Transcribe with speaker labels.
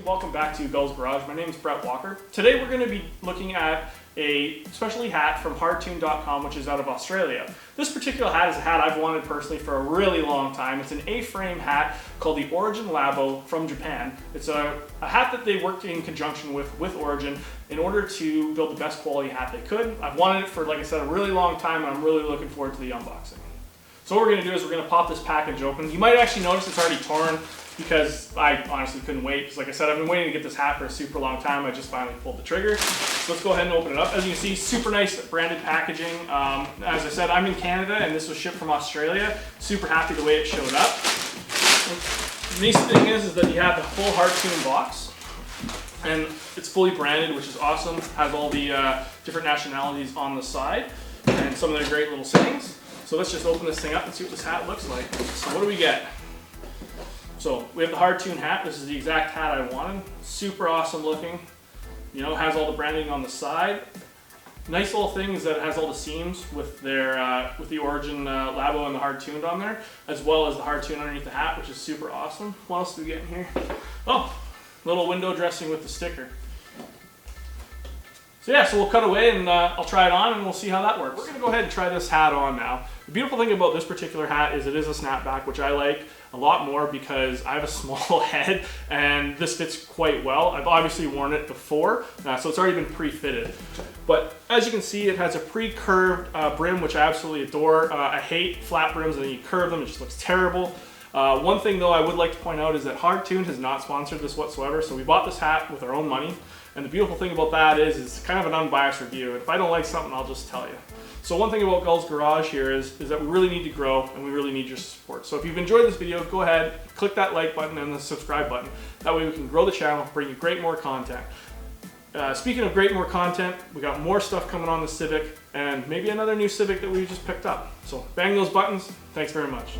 Speaker 1: welcome back to Gulls Garage. My name is Brett Walker. Today we're going to be looking at a specialty hat from Hardtuned.com, which is out of Australia. This particular hat is a hat I've wanted personally for a really long time. It's an A-frame hat called the Origin Labo from Japan. It's a hat that they worked in conjunction with Origin in order to build the best quality hat they could. I've wanted it for, like I said, a really long time, and I'm really looking forward to the unboxing. So what we're going to do is we're going to pop this package open. You might actually notice it's already torn because I honestly couldn't wait. Because like I said, I've been waiting to get this hat for a super long time. I just finally pulled the trigger. So let's go ahead and open it up. As you can see, super nice branded packaging. As I said, I'm in Canada and this was shipped from Australia. Super happy the way it showed up. The nice thing is that you have the full Hardtuned box. And it's fully branded, which is awesome. Has all the different nationalities on the side and some of their great little sayings. So let's just open this thing up and see what this hat looks like. So what do we get? So we have the Hardtuned hat. This is the exact hat I wanted. Super awesome looking. You know, has all the branding on the side. Nice little thing is that it has all the seams with their with the Origin Labo and the Hardtuned on there, as well as the Hardtuned underneath the hat, which is super awesome. What else do we get in here? Oh, little window dressing with the sticker. So yeah, so we'll cut away and I'll try it on and we'll see how that works. We're gonna go ahead and try this hat on now. The beautiful thing about this particular hat is it is a snapback, which I like a lot more because I have a small head and this fits quite well. I've obviously worn it before, so it's already been pre-fitted. But as you can see, it has a pre-curved brim, which I absolutely adore. I hate flat brims and then you curve them, it just looks terrible. One thing though I would like to point out is that Hardtuned has not sponsored this whatsoever, so we bought this hat with our own money. And the beautiful thing about that is it's kind of an unbiased review. And if I don't like something, I'll just tell you. So one thing about Gulls Garage here is that we really need to grow and we really need your support. So if you've enjoyed this video, go ahead, click that like button and the subscribe button. That way we can grow the channel, bring you great more content. Speaking of great more content, we got more stuff coming on the Civic and maybe another new Civic that we just picked up. So bang those buttons. Thanks very much.